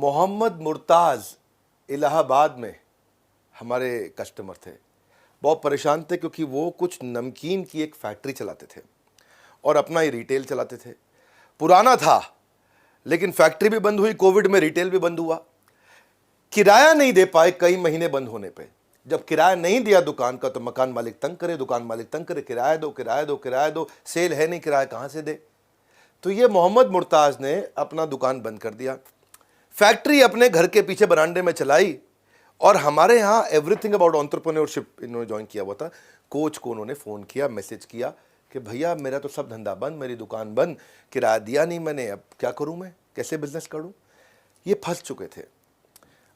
मोहम्मद मुर्ताज़ इलाहाबाद में हमारे कस्टमर थे। बहुत परेशान थे क्योंकि वो कुछ नमकीन की एक फैक्ट्री चलाते थे और अपना ही रिटेल चलाते थे। पुराना था लेकिन फैक्ट्री भी बंद हुई, कोविड में रिटेल भी बंद हुआ। किराया नहीं दे पाए कई महीने बंद होने पे। जब किराया नहीं दिया दुकान का तो मकान मालिक तंग करे, दुकान मालिक तंग करे, किराया दो किराया दो किराया दो, सेल है नहीं, किराया कहाँ से दे। तो ये मोहम्मद मुर्ताज़ ने अपना दुकान बंद कर दिया, फैक्ट्री अपने घर के पीछे बरामदे में चलाई और हमारे यहाँ एवरीथिंग अबाउट एंटरप्रेन्योरशिप इन्होंने ज्वाइन किया हुआ था। कोच को उन्होंने फ़ोन किया, मैसेज किया कि भैया मेरा तो सब धंधा बंद, मेरी दुकान बंद, किराया दिया नहीं मैंने, अब क्या करूँ, मैं कैसे बिजनेस करूँ। ये फंस चुके थे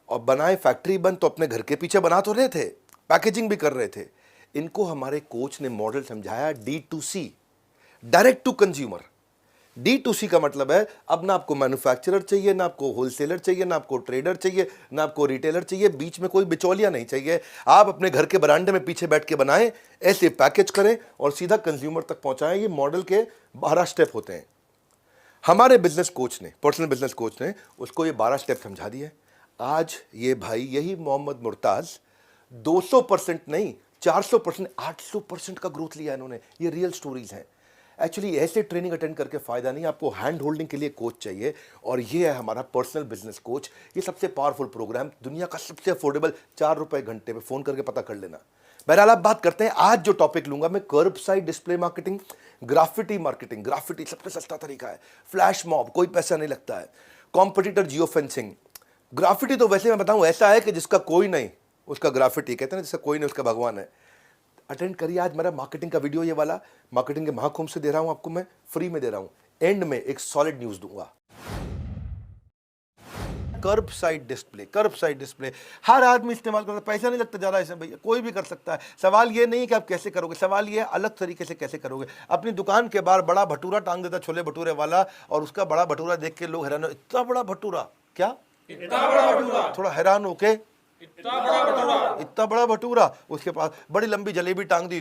और बनाए फैक्ट्री बंद तो अपने घर के पीछे बना तो रहे थे, पैकेजिंग भी कर रहे थे। इनको हमारे कोच ने मॉडल समझाया D2C, direct to consumer. D2C का मतलब है अब ना आपको मैन्युफैक्चरर चाहिए, ना आपको होलसेलर चाहिए, ना आपको ट्रेडर चाहिए, ना आपको रिटेलर चाहिए, बीच में कोई बिचौलिया नहीं चाहिए। आप अपने घर के बरामदे में पीछे बैठ के बनाएं, ऐसे पैकेज करें और सीधा कंज्यूमर तक पहुंचाएं। ये मॉडल के 12 स्टेप होते हैं। हमारे बिजनेस कोच ने, पर्सनल बिजनेस कोच ने उसको ये 12 स्टेप समझा दिए। आज ये भाई, यही मोहम्मद मुर्ताज़ 200% नहीं 400%, 800% का ग्रोथ लिया इन्होंने। ये रियल स्टोरीज हैं। एक्चुअली ऐसे ट्रेनिंग अटेंड करके फ़ायदा नहीं, आपको हैंड होल्डिंग के लिए कोच चाहिए और ये है हमारा पर्सनल बिजनेस कोच। ये सबसे पावरफुल प्रोग्राम, दुनिया का सबसे अफोर्डेबल, 4 रुपए घंटे पे, फ़ोन करके पता कर लेना। बहरहाल आप बात करते हैं, आज जो टॉपिक लूंगा मैं, curb side display marketing, graffiti marketing. Graffiti सबसे सस्ता तरीका है, फ्लैश मॉब, कोई पैसा नहीं लगता है, कॉम्पिटिटर जियो फेंसिंग। ग्राफिटी तो वैसे मैं बताऊं ऐसा है कि जिसका कोई नहीं उसका ग्राफिटी, कहते हैं ना जिसका कोई नहीं उसका भगवान है। अटेंड करिए आज मेरा मार्केटिंग का वीडियो, ये वाला मार्केटिंग के महाकुंभ से दे रहा हूं आपको, मैं फ्री में दे रहा हूं। एंड में एक सॉलिड न्यूज दूंगा। कर्ब साइड डिस्प्ले, कर्ब साइड डिस्प्ले हर आदमी इस्तेमाल करता है, पैसा नहीं लगता जा रहा है इसमें भैया, कोई भी कर सकता है। सवाल ये नहीं कि आप कैसे करोगे, सवाल ये है अलग तरीके से कैसे करोगे। अपनी दुकान के बाहर बड़ा भटूरा टांग देता छोले भटूरे वाला और उसका बड़ा भटूरा देख के लोग हैरान, इतना बड़ा भटूरा, क्या इतना बड़ा भटूरा, थोड़ा हैरान होके इतना बड़ा भटूरा, उसके पास बड़ी लंबी जलेबी टांग दी,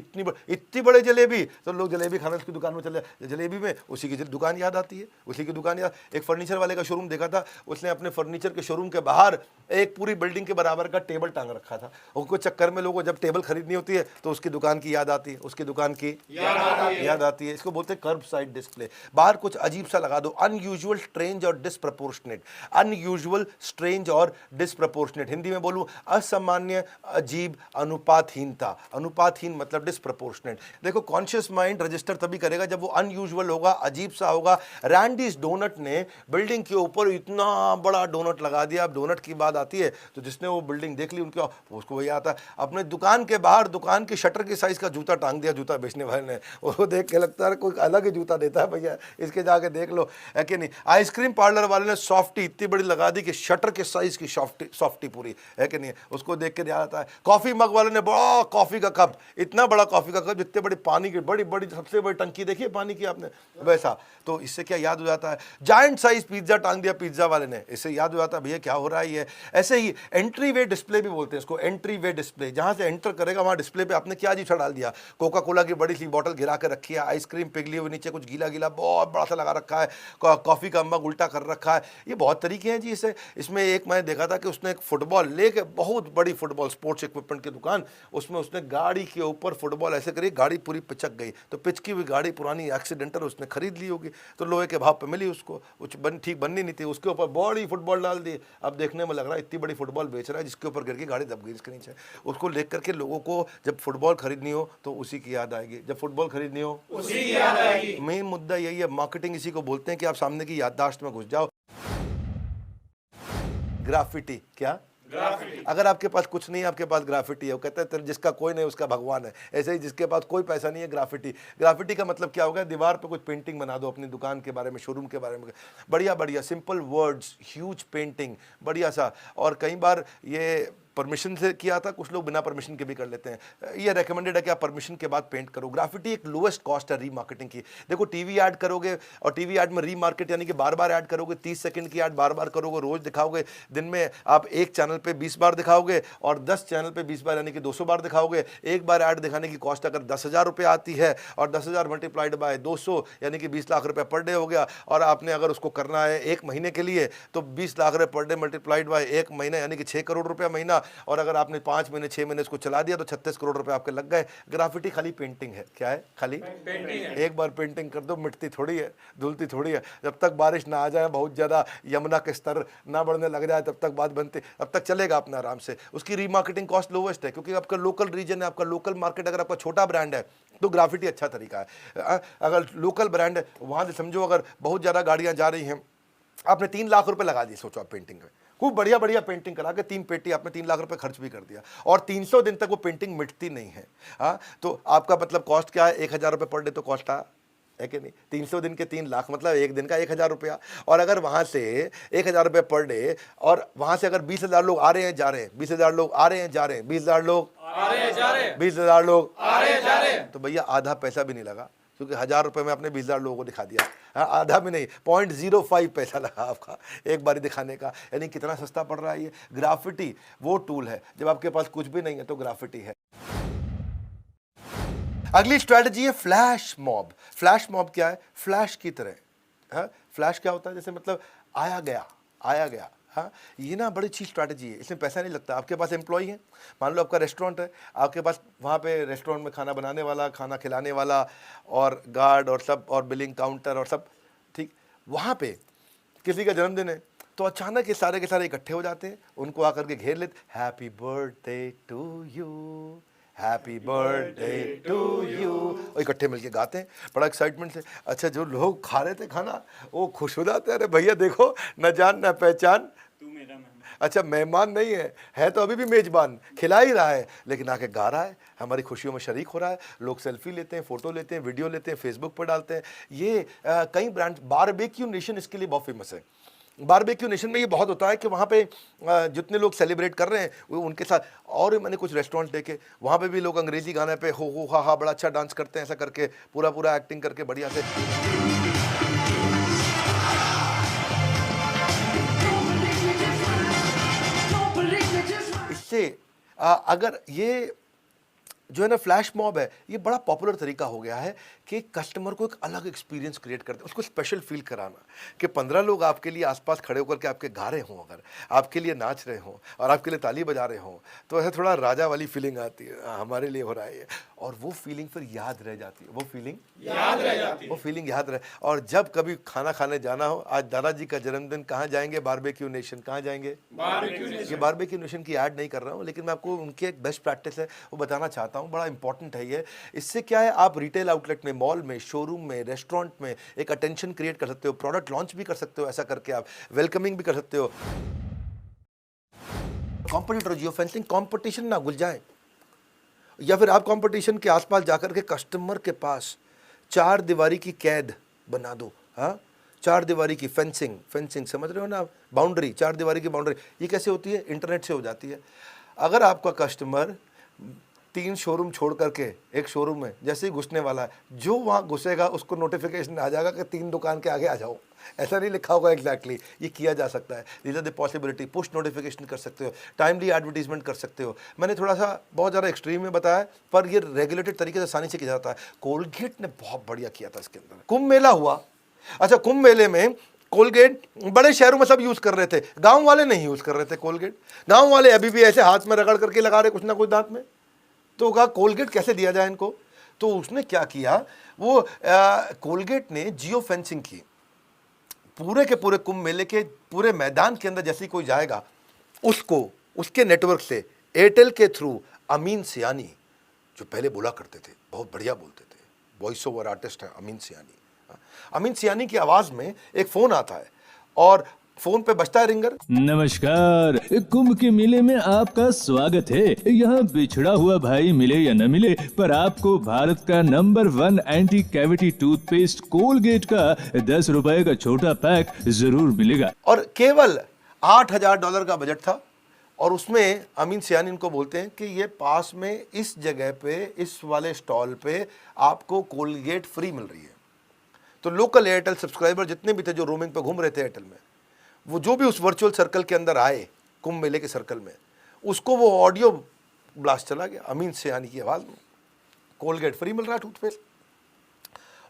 इतनी बड़े जलेबी, तो लोग जलेबी खाने उसकी दुकान में चले, जलेबी में उसी की दुकान याद आती है, उसी की दुकान याद। एक फर्नीचर वाले का शोरूम देखा था, उसने अपने फर्नीचर के शोरूम के बाहर एक पूरी बिल्डिंग के बराबर का टेबल टांग रखा था। उनको चक्कर में लोगों जब टेबल खरीदनी होती है तो उसकी दुकान की याद आती है, उसकी दुकान की याद आती है। इसको बोलते हैं कर्ब साइड डिस्प्ले। बाहर कुछ अजीब सा लगा दो, अनयूजुअल, स्ट्रेंज और डिसप्रपोर्शनेट। अनयूजुअल, स्ट्रेंज और डिसप्रपोर्शनेट, हिंदी में बोलूं असामान्य, अजीब, अनुपातहीनता। अनुपातहीन मतलब डिसप्रपोर्शनेट। देखो कॉन्शियस माइंड रजिस्टर तभी करेगा जब वो अनयूजुअल होगा, अजीब सा होगा। रैंडीज डोनट ने बिल्डिंग के ऊपर इतना बड़ा डोनट लगा दिया। अब डोनट की बात आती है तो जिसने वो बिल्डिंग देख ली उनका, उसको वही आता है। अपने दुकान के बाहर दुकान की शटर की साइज का जूता टांग दिया जूता बेचने वाले ने, वो देख के लगता है कोई अलग ही जूता देता है भैया, इसके जाके देख लो, है कि नहीं। आइसक्रीम पार्लर वाले ने सॉफ्टी इतनी बड़ी लगा दी कि शटर के साइज की सॉफ्टी पूरी, है कि नहीं, उसको देख के याद आता है। कॉफी मग वाले ने बड़ा कॉफी का कप, इतना बड़ा कॉफी का कप जितने बड़ी पानी की बड़ी बड़ी सबसे बड़ी टंकी देखी है पानी की आपने, वैसा। तो इससे क्या याद हो जाता है, जायंट साइज पिज्जा टांग दिया पिज्जा वाले ने, इससे याद हो जाता है भैया क्या हो रहा है ये। ऐसे ही एंट्री वे डिस्प्ले भी बोलते हैं इसको, एंट्री वे डिस्प्ले। जहां से एंटर करेगा वहां डिस्प्ले पे आपने क्या अजीब सा डाल दिया, कोका कोला की बड़ी सी बोतल गिरा के रखी है, आइसक्रीम पिघली हुई नीचे कुछ गीला गीला बहुत बड़ा सा लगा रखा है, कॉफी का मग उल्टा कर रखा है। ये बहुत तरीके हैं जी इसे। इसमें एक मैंने देखा था कि उसने एक फुटबॉल लेके, बहुत बड़ी फुटबॉल स्पोर्ट्स इक्विपमेंट की दुकान, उसमें उसने गाड़ी के ऊपर फुटबॉल ऐसे करी, गाड़ी पूरी पिचक गई। तो पिचकी हुई गाड़ी पुरानी एक्सीडेंटल उसने खरीद ली होगी, तो लोहे के भाव पे मिली उसको, ठीक बननी नहीं थी, उसके ऊपर बड़ी फुटबॉल डाल दी। अब देखने में लग रहा है इतनी बड़ी फुटबॉल बेच रहा है जिसके ऊपर गिर के गाड़ी दब गई इसके नीचे। उसको देख करके लोगों को जब फुटबॉल खरीदनी हो तो उसी की याद आएगी, जब फुटबॉल खरीदनी हो उसी की याद आएगी। मेन मुद्दा यही है, मार्केटिंग इसी को बोलते हैं कि आप सामने की याददाश्त में घुस जाओ। ग्राफिटी, क्या ग्राफिटी? अगर आपके पास कुछ नहीं है, आपके पास ग्राफिटी है, वो कहते हैं जिसका कोई नहीं उसका भगवान है। ऐसे ही जिसके पास कोई पैसा नहीं है, ग्राफिटी। ग्राफिटी का मतलब क्या होगा, दीवार पे कुछ पेंटिंग बना दो अपनी दुकान के बारे में, शोरूम के बारे में, बढ़िया बढ़िया सिंपल वर्ड्स, ह्यूज पेंटिंग, बढ़िया सा। और कई बार ये परमिशन से किया था, कुछ लोग बिना परमिशन के भी कर लेते हैं। ये रेकमेंडेड है कि आप परमिशन के बाद पेंट करो। ग्राफिटी एक लोएस्ट कॉस्ट है रीमार्केटिंग की। देखो टीवी ऐड करोगे और टीवी ऐड में रीमार्केट यानी कि बार बार ऐड करोगे, 30 सेकंड की ऐड बार बार करोगे, रोज दिखाओगे, दिन में आप एक चैनल पे 20 बार दिखाओगे और 10 चैनल पे 20 बार यानी कि 200 बार दिखाओगे। एक बार ऐड दिखाने की कॉस्ट अगर 10,000 रुपये आती है और 10,000 मल्टीप्लाइड बाय 200 यानी कि 20 लाख रुपए पर डे हो गया। और आपने अगर उसको करना है एक महीने के लिए तो 20 लाख रुपए पर डे मल्टीप्लाइड बाय एक महीना यानी कि 6 करोड़ रुपया महीना। और अगर आपने 5 महीने 6 महीने इसको चला दिया तो 36 करोड़ रुपए आपके लग गए। ग्राफिटी खाली पेंटिंग है। क्या है? खाली पेंटिंग है। एक बार पेंटिंग कर दो, मिटती थोड़ी है, धुलती थोड़ी है। जब तक बारिश ना आ जाए, बहुत ज़्यादा यमुना के स्तर ना बढ़ने लग जाए, तब तक बात बनती, तब तक चलेगा अपना आराम से। उसकी रीमार्केटिंग कॉस्ट लोवेस्ट है क्योंकि आपका लोकल रीजन है, आपका लोकल मार्केट। अगर आपका छोटा ब्रांड है तो ग्राफिटी अच्छा तरीका है। अगर लोकल ब्रांड है वहाँ से समझो अगर बहुत ज़्यादा गाड़ियाँ जा रही हैं, आपने 3 लाख रुपए लगा दिए, सोचो आप पेंटिंग में, खूब बढ़िया बढ़िया पेंटिंग करा के 3 पेटी आपने 3 लाख रुपए खर्च भी कर दिया और 300 दिन तक वो पेंटिंग मिटती नहीं है। हाँ, तो आपका मतलब कॉस्ट क्या है? 1,000 रुपये पर डे तो कॉस्ट है कि नहीं? 300 दिन के 3 लाख मतलब एक दिन का 1,000 रुपया। और अगर वहाँ से 1,000 रुपये पर डे और वहाँ से अगर 20,000 लोग आ रहे हैं जा रहे हैं, 20,000 लोग आ रहे हैं जा रहे हैं, 20,000 लोग आ रहे हैं जा रहे हैं, 20,000 लोग आ रहे हैं जा रहे हैं, तो भैया आधा पैसा भी नहीं लगा क्योंकि 1,000 रुपये में आपने 20,000 लोगों को दिखा दिया। हाँ, आधा भी नहीं, 0.05 पैसा लगा आपका एक बारी दिखाने का। यानी कितना सस्ता पड़ रहा है ये। ग्राफिटी वो टूल है जब आपके पास कुछ भी नहीं है तो ग्राफिटी है। अगली स्ट्रैटेजी है फ्लैश मॉब। फ्लैश मॉब क्या है? फ्लैश की तरह। हाँ, फ्लैश क्या होता है? जैसे मतलब आया गया। हाँ, ये ना बड़ी अच्छी स्ट्रैटेजी है, इसमें पैसा नहीं लगता। आपके पास एम्प्लॉय है, मान लो आपका रेस्टोरेंट है, आपके पास वहाँ पे रेस्टोरेंट में खाना बनाने वाला, खाना खिलाने वाला और गार्ड और सब और बिलिंग काउंटर और सब, ठीक। वहाँ पे किसी का जन्मदिन है तो अचानक ये सारे के सारे इकट्ठे हो जाते हैं, उनको आकर के घेर लेते, happy birthday to you, happy birthday to you, और इकट्ठे मिलके गाते हैं बड़ा एक्साइटमेंट से। अच्छा, जो लोग खा रहे थे खाना वो खुश हो जाते हैं, अरे भैया देखो न जान न पहचान, तू मेरा मेहमान। अच्छा, मेहमान नहीं है तो अभी भी मेजबान, खिला ही रहा है लेकिन आके गा रहा है, हमारी खुशियों में शरीक हो रहा है। लोग सेल्फी लेते हैं, फोटो लेते हैं, वीडियो लेते हैं, फेसबुक पर डालते हैं। ये कई ब्रांड, बारबेक्यू नेशन इसके लिए बहुत फेमस है। बारबेक्यू नेशन में ये बहुत होता है कि वहाँ पे जितने लोग सेलिब्रेट कर रहे हैं वो उनके साथ, और मैंने कुछ रेस्टोरेंट देखे वहाँ पे भी लोग अंग्रेजी गाने पे हो हा बड़ा अच्छा डांस करते हैं, ऐसा करके पूरा एक्टिंग करके बढ़िया से। इससे अगर ये जो है ना फ्लैश मॉब है, ये बड़ा पॉपुलर तरीका हो गया है कि कस्टमर को एक अलग एक्सपीरियंस क्रिएट करते हैं, उसको स्पेशल फील कराना कि 15 लोग आपके लिए आसपास खड़े होकर के आपके गा रहे हों, अगर आपके लिए नाच रहे हों और आपके लिए ताली बजा रहे हों तो ऐसे थोड़ा राजा वाली फीलिंग आती है, हमारे लिए हो रहा है ये, और वो फीलिंग फिर याद रह जाती है, वो फीलिंग याद रहे। और जब कभी खाना खाने जाना हो, आज दादाजी का जन्मदिन, कहाँ जाएंगे? Barbeque Nation. कहाँ जाएंगे? ये बारबेक्यू नेशन की ऐड नहीं कर रहा हूँ लेकिन मैं आपको उनकी एक बेस्ट प्रैक्टिस है वो बताना चाहता हूँ, बड़ा इंपॉर्टेंट है ये। इससे क्या है, आप रिटेल आउटलेट में, मॉल में, शोरूम में, रेस्टोरेंट में एक अटेंशन क्रिएट कर सकते हो, प्रोडक्ट लॉन्च भी कर सकते हो, ऐसा करके आप वेलकमिंग भी कर सकते हो। कॉम्पिटिटर, जियो फेंसिंग, कॉम्पिटिशन ना घुल जाए, या फिर आप कंपटीशन के आसपास जाकर के कस्टमर के पास 4 दीवारी की कैद बना दो। हाँ, 4 दीवारी की फेंसिंग समझ रहे हो ना, बाउंड्री, 4 दीवारी की बाउंड्री। ये कैसे होती है? इंटरनेट से हो जाती है। अगर आपका कस्टमर 3 शोरूम छोड़ करके एक शोरूम में जैसे ही घुसने वाला है, जो वहाँ घुसेगा उसको नोटिफिकेशन आ जाएगा कि 3 दुकान के आगे आ जाओ। ऐसा नहीं लिखा होगा एग्जैक्टली, ये किया जा सकता है। These are the possibility. Push notification कर सकते हो, टाइमली एडवर्टीजमेंट कर सकते हो। मैंने थोड़ा सा बहुत ज़्यादा एक्सट्रीम में बताया पर ये रेगुलेटेड तरीके से आसानी से किया जाता है। कोलगेट ने बहुत बढ़िया किया था इसके अंदर। कुंभ मेला हुआ, अच्छा कुंभ मेले में कोलगेट बड़े शहरों में सब यूज़ कर रहे थे, गाँव वाले नहीं यूज़ कर रहे थे कोलगेट। गाँव वाले अभी भी ऐसे हाथ में रगड़ करके लगा रहे कुछ ना कुछ दांत में। तो कहा कोलगेट कैसे दिया जाए इनको, तो उसने क्या किया, वो कोलगेट ने जियो फेंसिंग की। पूरे के पूरे कुंभ मेले के पूरे मैदान के अंदर जैसे ही कोई जाएगा उसको उसके नेटवर्क से एयरटेल के थ्रू अमीन सियानी, जो पहले बोला करते थे, बहुत बढ़िया बोलते थे, वॉइस ओवर आर्टिस्ट है अमीन सियानी। अमीन सियानी की आवाज़ में एक फ़ोन आता है और फोन पे बजता है रिंगर। नमस्कार, कुंभ के मेले में आपका स्वागत है। यहाँ बिछड़ा हुआ भाई मिले या न मिले पर आपको भारत का number 1 anti cavity toothpaste Colgate का 10 रुपए का छोटा पैक जरूर मिलेगा। और केवल $8,000 का बजट था और उसमें अमीन सियानी इनको बोलते हैं कि ये पास में इस जगह पे, इस वाले स्टॉल पे आपको कोलगेट फ्री मिल रही है। तो लोकल एयरटेल सब्सक्राइबर जितने भी थे जो रोमिंग पे घूम रहे थे एयरटेल में, वो जो भी उस वर्चुअल सर्कल के अंदर आए, कुंभ मेले के सर्कल में, उसको वो ऑडियो ब्लास्ट चला गया अमीन सियानी की आवाज़ में, कोलगेट फ्री मिल रहा है टूथपेस्ट।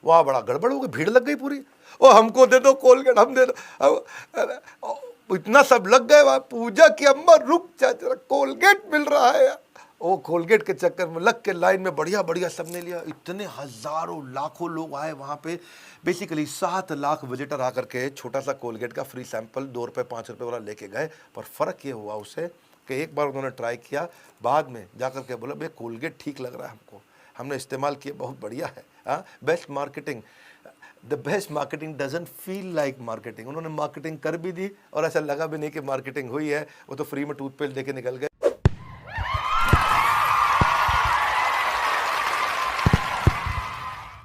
वहाँ बड़ा गड़बड़ हो गई, भीड़ लग गई पूरी, ओ हमको दे दो कोलगेट, हम दे दो। इतना सब लग गए वहाँ, पूजा की अम्मा रुक जा जरा, कोलगेट मिल रहा है। वो कोलगेट के चक्कर में लग के लाइन में बढ़िया बढ़िया सबने लिया। इतने हजारों लाखों लोग आए वहाँ पे, बेसिकली 7 लाख विजिटर आकर के छोटा सा कोलगेट का फ्री सैंपल 2 रुपये 5 रुपये वाला लेके गए। पर फ़र्क ये हुआ उससे कि एक बार उन्होंने ट्राई किया, बाद में जाकर के बोला भाई कोलगेट ठीक लग रहा है हमको, हमने इस्तेमाल किया, बहुत बढ़िया है। हाँ, best marketing, the best marketing doesn't feel like marketing. उन्होंने मार्केटिंग कर भी दी और ऐसा लगा भी नहीं कि मार्केटिंग हुई है, वो तो फ्री में टूथपेस्ट देके निकल गए।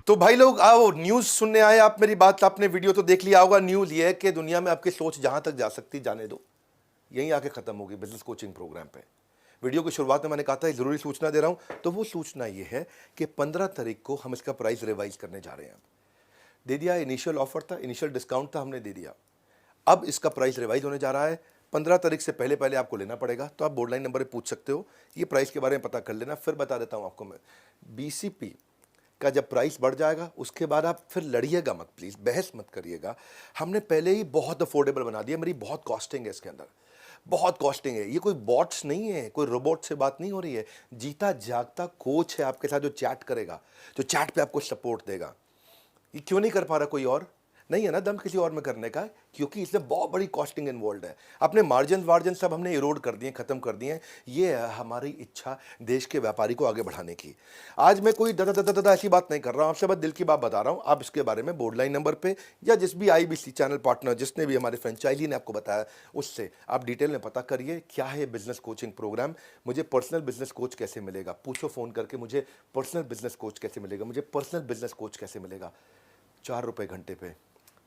तो भाई लोग आओ, न्यूज़ सुनने आए आप मेरी बात, आपने वीडियो तो देख लिया होगा। न्यूज़ ये है कि दुनिया में आपकी सोच जहां तक जा सकती जाने दो, यहीं आके ख़त्म होगी बिजनेस कोचिंग प्रोग्राम पे। वीडियो की शुरुआत में मैंने कहा था ज़रूरी सूचना दे रहा हूं, तो वो सूचना ये है कि 15 तारीख को हम इसका प्राइस रिवाइज करने जा रहे हैं। दे दिया, इनिशियल ऑफर था, इनिशियल डिस्काउंट था, हमने दे दिया। अब इसका प्राइस रिवाइज होने जा रहा है। 15 तारीख से पहले पहले आपको लेना पड़ेगा। तो आप बोर्डलाइन नंबर पर पूछ सकते हो, ये प्राइस के बारे में पता कर लेना। फिर बता देता हूँ आपको मैं, BCP का जब प्राइस बढ़ जाएगा उसके बाद आप फिर लड़िएगा मत, प्लीज़ बहस मत करिएगा। हमने पहले ही बहुत अफोर्डेबल बना दिया, मेरी बहुत कॉस्टिंग है इसके अंदर, बहुत कॉस्टिंग है। ये कोई बॉट्स नहीं है, कोई रोबोट से बात नहीं हो रही है, जीता जागता कोच है आपके साथ जो चैट करेगा, जो चैट पे आपको सपोर्ट देगा। ये क्यों नहीं कर पा रहा कोई और? नहीं है ना दम किसी और में करने का, क्योंकि इसमें बहुत बड़ी कॉस्टिंग इन्वॉल्व है। अपने मार्जिन सब हमने इरोड कर दिए, खत्म कर दिए। ये है हमारी इच्छा देश के व्यापारी को आगे बढ़ाने की। आज मैं कोई दादा ऐसी बात नहीं कर रहा हूँ, आपसे बस दिल की बात बता रहा हूँ। आप इसके बारे में बोर्डलाइन नंबर पे या जिस भी IBC चैनल पार्टनर, जिसने भी हमारे फ्रेंचाइजी ने आपको बताया, उससे आप डिटेल में पता करिए क्या है बिजनेस कोचिंग प्रोग्राम। मुझे पर्सनल बिजनेस कोच कैसे मिलेगा, पूछो फ़ोन करके, मुझे पर्सनल बिजनेस कोच कैसे मिलेगा, मुझे पर्सनल बिजनेस कोच कैसे मिलेगा। 4 रुपये घंटे पे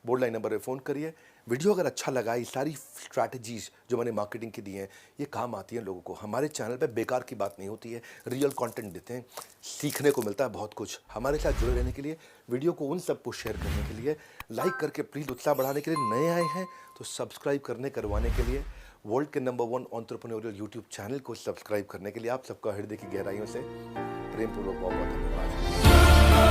बोर्डलाइन नंबर पे फ़ोन करिए। वीडियो अगर अच्छा लगा, ये सारी स्ट्रैटेजीज़ जो मैंने मार्केटिंग की दी हैं, ये काम आती हैं लोगों को। हमारे चैनल पे बेकार की बात नहीं होती है, रियल कंटेंट देते हैं, सीखने को मिलता है बहुत कुछ। हमारे साथ जुड़े रहने के लिए, वीडियो को उन सबको शेयर करने के लिए, लाइक करके प्लीज़ उत्साह बढ़ाने के लिए, नए आए हैं तो सब्सक्राइब करवाने के लिए, वर्ल्ड के नंबर 1 एंटरप्रेन्योरियल यूट्यूब चैनल को सब्सक्राइब करने के लिए आप सबका हृदय की गहराइयों से प्रेमपूर्वक बहुत बहुत धन्यवाद।